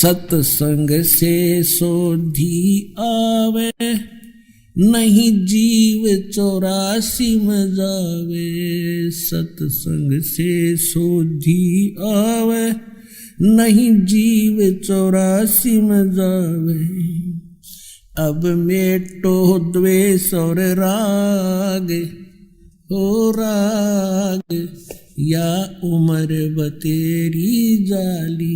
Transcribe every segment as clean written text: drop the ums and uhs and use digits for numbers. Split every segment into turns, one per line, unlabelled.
सत्संग से सोधी आवे, नहीं जीव 84 में जावे। सत्संग से सोधी आवे, नहीं जीव 84 में जावे। अब मेटो द्वेष और राग, हो राग या उम्र बतेरी जाली।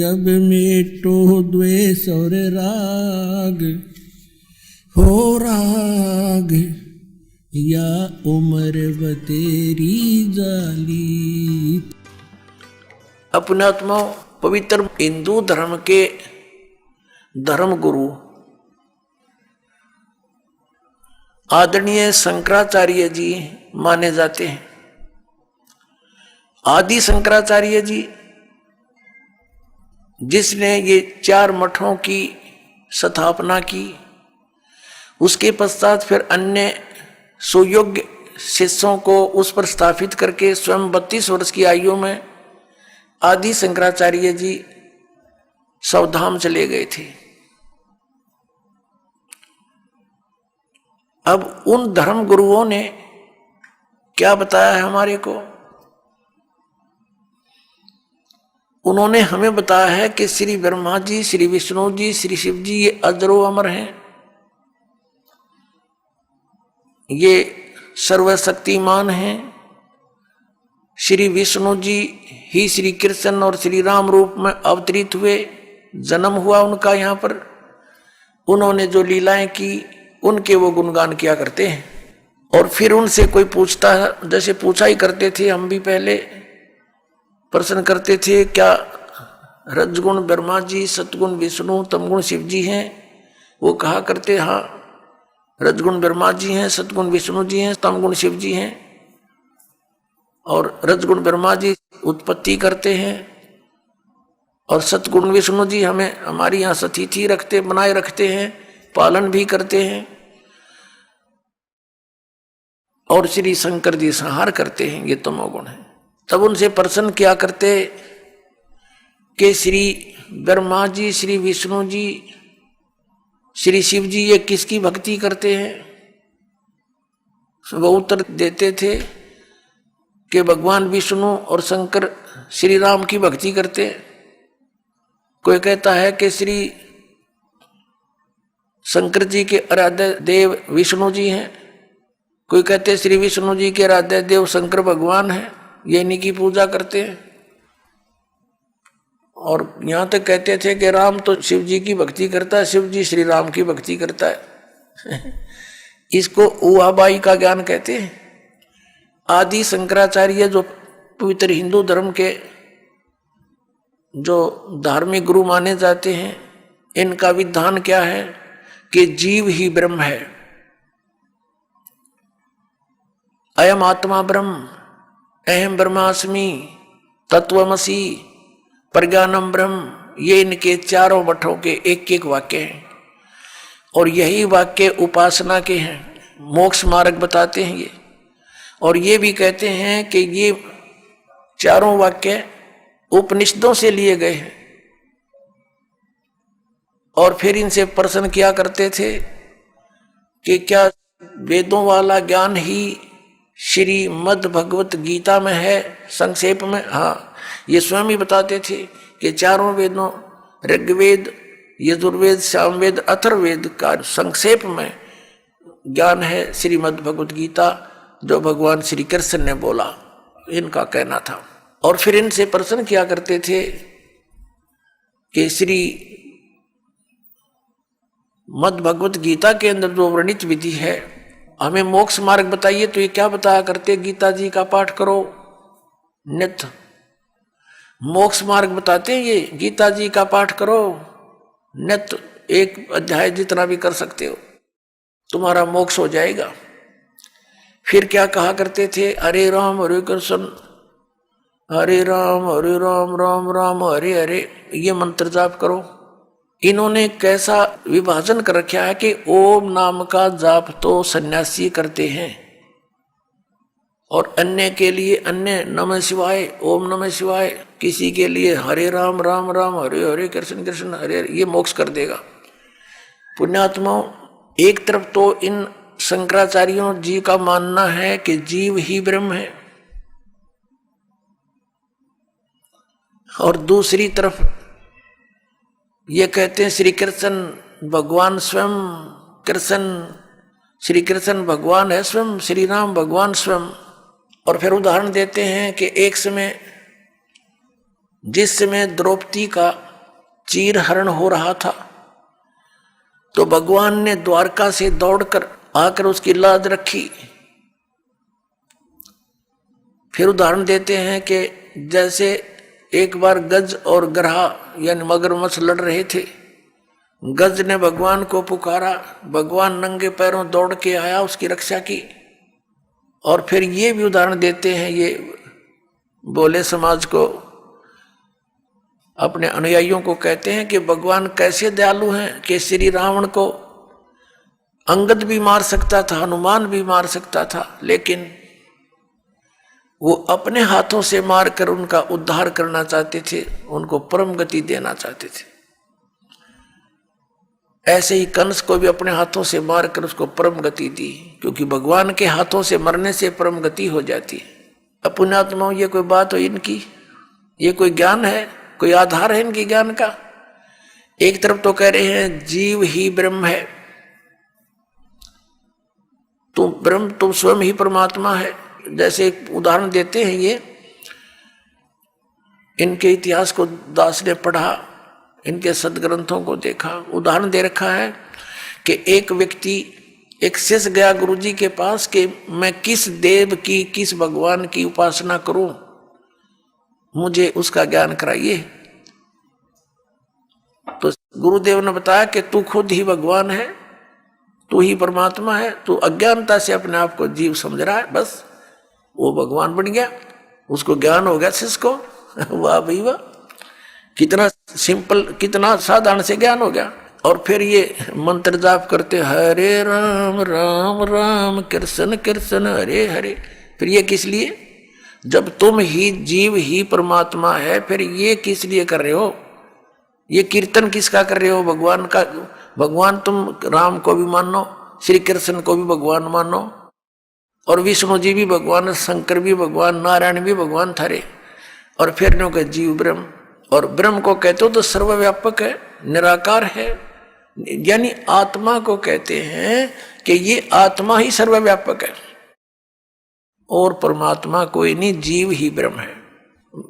अब मेटो द्वेष और राग, हो राग या उम्र बतेरी जाली।
अपने आत्मा पवित्र हिंदू धर्म के धर्म गुरु आदरणीय शंकराचार्य जी माने जाते हैं। आदि शंकराचार्य जी जिसने ये 4 मठों की स्थापना की, उसके पश्चात फिर अन्य सुयोग्य शिष्यों को उस पर स्थापित करके स्वयं 32 वर्ष की आयु में आदि शंकराचार्य जी सवधाम चले गए थे। अब उन धर्म गुरुओं ने क्या बताया है हमारे को? उन्होंने हमें बताया है कि श्री ब्रह्मा जी, श्री विष्णु जी, श्री शिव जी ये अजरो अमर हैं, ये सर्वशक्तिमान हैं। श्री विष्णु जी ही श्री कृष्ण और श्री राम रूप में अवतरित हुए, जन्म हुआ उनका यहाँ पर। उन्होंने जो लीलाएं की उनके वो गुणगान किया करते हैं। और फिर उनसे कोई पूछता है, जैसे पूछा ही करते थे हम भी पहले, प्रश्न करते थे क्या रजगुण ब्रह्मा जी, सतगुण विष्णु, तमगुण शिव जी हैं? वो कहा करते हाँ, रजगुण ब्रह्मा जी हैं, सतगुण विष्णु जी हैं, तमगुण शिव जी हैं। और रजगुण ब्रह्मा जी उत्पत्ति करते हैं और सतगुण विष्णु जी हमें हमारी यहाँ सतिथि रखते, बनाए रखते हैं, पालन भी करते हैं। और श्री शंकर जी संहार करते हैं, ये तमोगुण है। तब उनसे प्रश्न किया करते कि श्री ब्रह्मा जी, श्री विष्णु जी, श्री शिव जी ये किसकी भक्ति करते हैं? वो उत्तर देते थे कि भगवान विष्णु और शंकर श्री राम की भक्ति करते हैं। कोई कहता है कि श्री शंकर जी के आराध्य देव विष्णु जी हैं, कोई कहते हैं श्री विष्णु जी के आराध्य देव शंकर भगवान हैं, ये इन्हीं की पूजा करते हैं। और यहाँ तक कहते थे कि राम तो शिव जी की भक्ति करता है, शिव जी श्री राम की भक्ति करता है। इसको उहाबाई का ज्ञान कहते हैं। आदि शंकराचार्य जो पवित्र हिंदू धर्म के जो धार्मिक गुरु माने जाते हैं, इनका विधान क्या है कि जीव ही ब्रह्म है। अयम आत्मा ब्रह्म, अहम ब्रह्मास्मि, तत्वमसि, प्रज्ञानम ब्रह्म, ये इनके 4 मठों के एक वाक्य हैं। और यही वाक्य उपासना के हैं, मोक्ष मार्ग बताते हैं ये। और ये भी कहते हैं कि ये 4 वाक्य उपनिषदों से लिए गए हैं। और फिर इनसे प्रश्न किया करते थे कि क्या वेदों वाला ज्ञान ही श्रीमद् भगवत गीता में है? संक्षेप में हाँ, ये स्वयं ही बताते थे कि 4 वेदों ऋग्वेद, यजुर्वेद, सामवेद, अथर्ववेद का संक्षेप में ज्ञान है श्रीमद् भगवत गीता, जो भगवान श्री कृष्ण ने बोला, इनका कहना था। और फिर इनसे प्रश्न किया करते थे कि श्री मद् भगवत गीता के अंदर जो वर्णित विधि है, हमें मोक्ष मार्ग बताइए। तो ये क्या बताया करते? गीता जी का पाठ करो नित्य, मोक्ष मार्ग बताते हैं। ये गीता जी का पाठ करो नित्य, 1 अध्याय जितना भी कर सकते हो, तुम्हारा मोक्ष हो जाएगा। फिर क्या कहा करते थे? हरे राम हरे कृष्ण, हरे राम राम राम हरे हरे, ये मंत्र जाप करो। इन्होंने कैसा विभाजन कर रखा है कि ओम नाम का जाप तो सन्यासी करते हैं और अन्य के लिए अन्य नमः शिवाय, ओम नमः शिवाय, किसी के लिए हरे राम राम राम, हरे हरे, कृष्ण कृष्ण हरे हरे, ये मोक्ष कर देगा। पुण्यात्माओं, एक तरफ तो इन शंकराचार्यों जी का मानना है कि जीव ही ब्रह्म है, और दूसरी तरफ ये कहते हैं श्री कृष्ण भगवान स्वयं, कृष्ण श्री कृष्ण भगवान है स्वयं, श्री राम भगवान स्वयं। और फिर उदाहरण देते हैं कि एक समय, जिस समय द्रौपदी का चीर हरण हो रहा था, तो भगवान ने द्वारका से दौड़कर आकर उसकी लाज रखी। फिर उदाहरण देते हैं कि जैसे एक बार गज और गरहा यानी मगरमच्छ लड़ रहे थे, गज ने भगवान को पुकारा, भगवान नंगे पैरों दौड़ के आया, उसकी रक्षा की। और फिर ये भी उदाहरण देते हैं, ये बोले समाज को, अपने अनुयायियों को कहते हैं कि भगवान कैसे दयालु हैं कि श्री रावण को अंगद भी मार सकता था, हनुमान भी मार सकता था, लेकिन वो अपने हाथों से मारकर उनका उद्धार करना चाहते थे, उनको परम गति देना चाहते थे। ऐसे ही कंस को भी अपने हाथों से मारकर उसको परम गति दी, क्योंकि भगवान के हाथों से मरने से परम गति हो जाती है। अब पुण्यात्माओं, ये कोई बात हो इनकी? ये कोई ज्ञान है? कोई आधार है इनके ज्ञान का? एक तरफ तो कह रहे हैं जीव ही ब्रह्म है, तुम स्वयं ही परमात्मा है। जैसे एक उदाहरण देते हैं, ये इनके इतिहास को दास ने पढ़ा, इनके सदग्रंथों को देखा, उदाहरण दे रखा है कि एक व्यक्ति, एक शिष्य गया गुरुजी के पास कि मैं किस देव की, किस भगवान की उपासना करूं, मुझे उसका ज्ञान कराइए। तो गुरुदेव ने बताया कि तू खुद ही भगवान है, तू ही परमात्मा है, तू अज्ञानता से अपने आप को जीव समझ रहा है, बस वो भगवान बन गया, उसको ज्ञान हो गया शिष्य को। वाह भाई वाह, कितना सिंपल, कितना साधारण से ज्ञान हो गया। और फिर ये मंत्र जाप करते, हरे राम राम राम कृष्ण कृष्ण हरे हरे। फिर ये किस लिए? जब तुम ही जीव ही परमात्मा है, फिर ये किस लिए कर रहे हो? ये कीर्तन किसका कर रहे हो? भगवान का। भगवान तुम राम को भी मानो, श्री कृष्ण को भी भगवान मानो, और विष्णु जी भी भगवान, शंकर भी भगवान, नारायण भी भगवान थारे। और फिर नो के जीव ब्रह्म, और ब्रह्म को कहते हो तो सर्वव्यापक है, निराकार है, यानी आत्मा को कहते हैं कि ये आत्मा ही सर्वव्यापक है और परमात्मा कोई नहीं, जीव ही ब्रह्म है।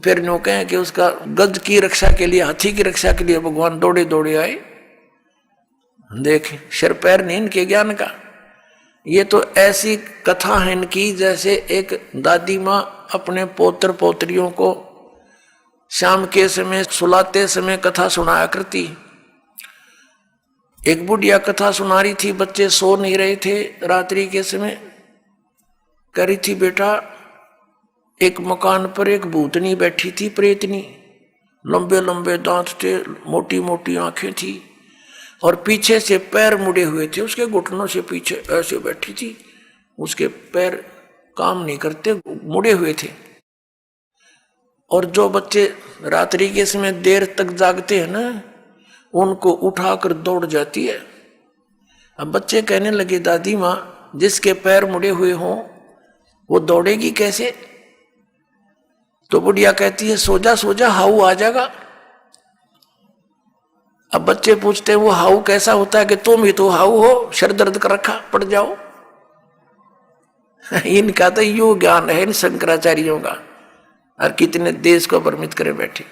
फिर नो कहें कि उसका गज की रक्षा के लिए, हाथी की रक्षा के लिए भगवान दौड़े दौड़े आए। देख, सिर पैर नहीं इनके ज्ञान का। ये तो ऐसी कथा है इनकी जैसे एक दादी माँ अपने पोत्र पोत्रियों को शाम के समय सुलाते समय कथा सुनाया करती। एक बुढ़िया कथा सुना रही थी, बच्चे सो नहीं रहे थे रात्रि के समय। कह रही थी, बेटा एक मकान पर एक भूतनी बैठी थी, प्रेतनी, लंबे लंबे दांत थे, मोटी मोटी आंखें थी और पीछे से पैर मुड़े हुए थे, उसके घुटनों से पीछे ऐसे बैठी थी, उसके पैर काम नहीं करते, मुड़े हुए थे। और जो बच्चे रात्रि के समय देर तक जागते हैं ना, उनको उठाकर दौड़ जाती है। अब बच्चे कहने लगे, दादी माँ जिसके पैर मुड़े हुए हों वो दौड़ेगी कैसे? तो बुढ़िया कहती है, सो जा हाउ आ जाएगा। अब बच्चे पूछते हैं, वो हाउ कैसा होता है? कि तुम ही तो हाउ हो, सर दर्द कर रखा, पड़ जाओ। इनका तो यू ज्ञान है इन शंकराचार्यों का, और कितने देश को भ्रमित करे बैठे।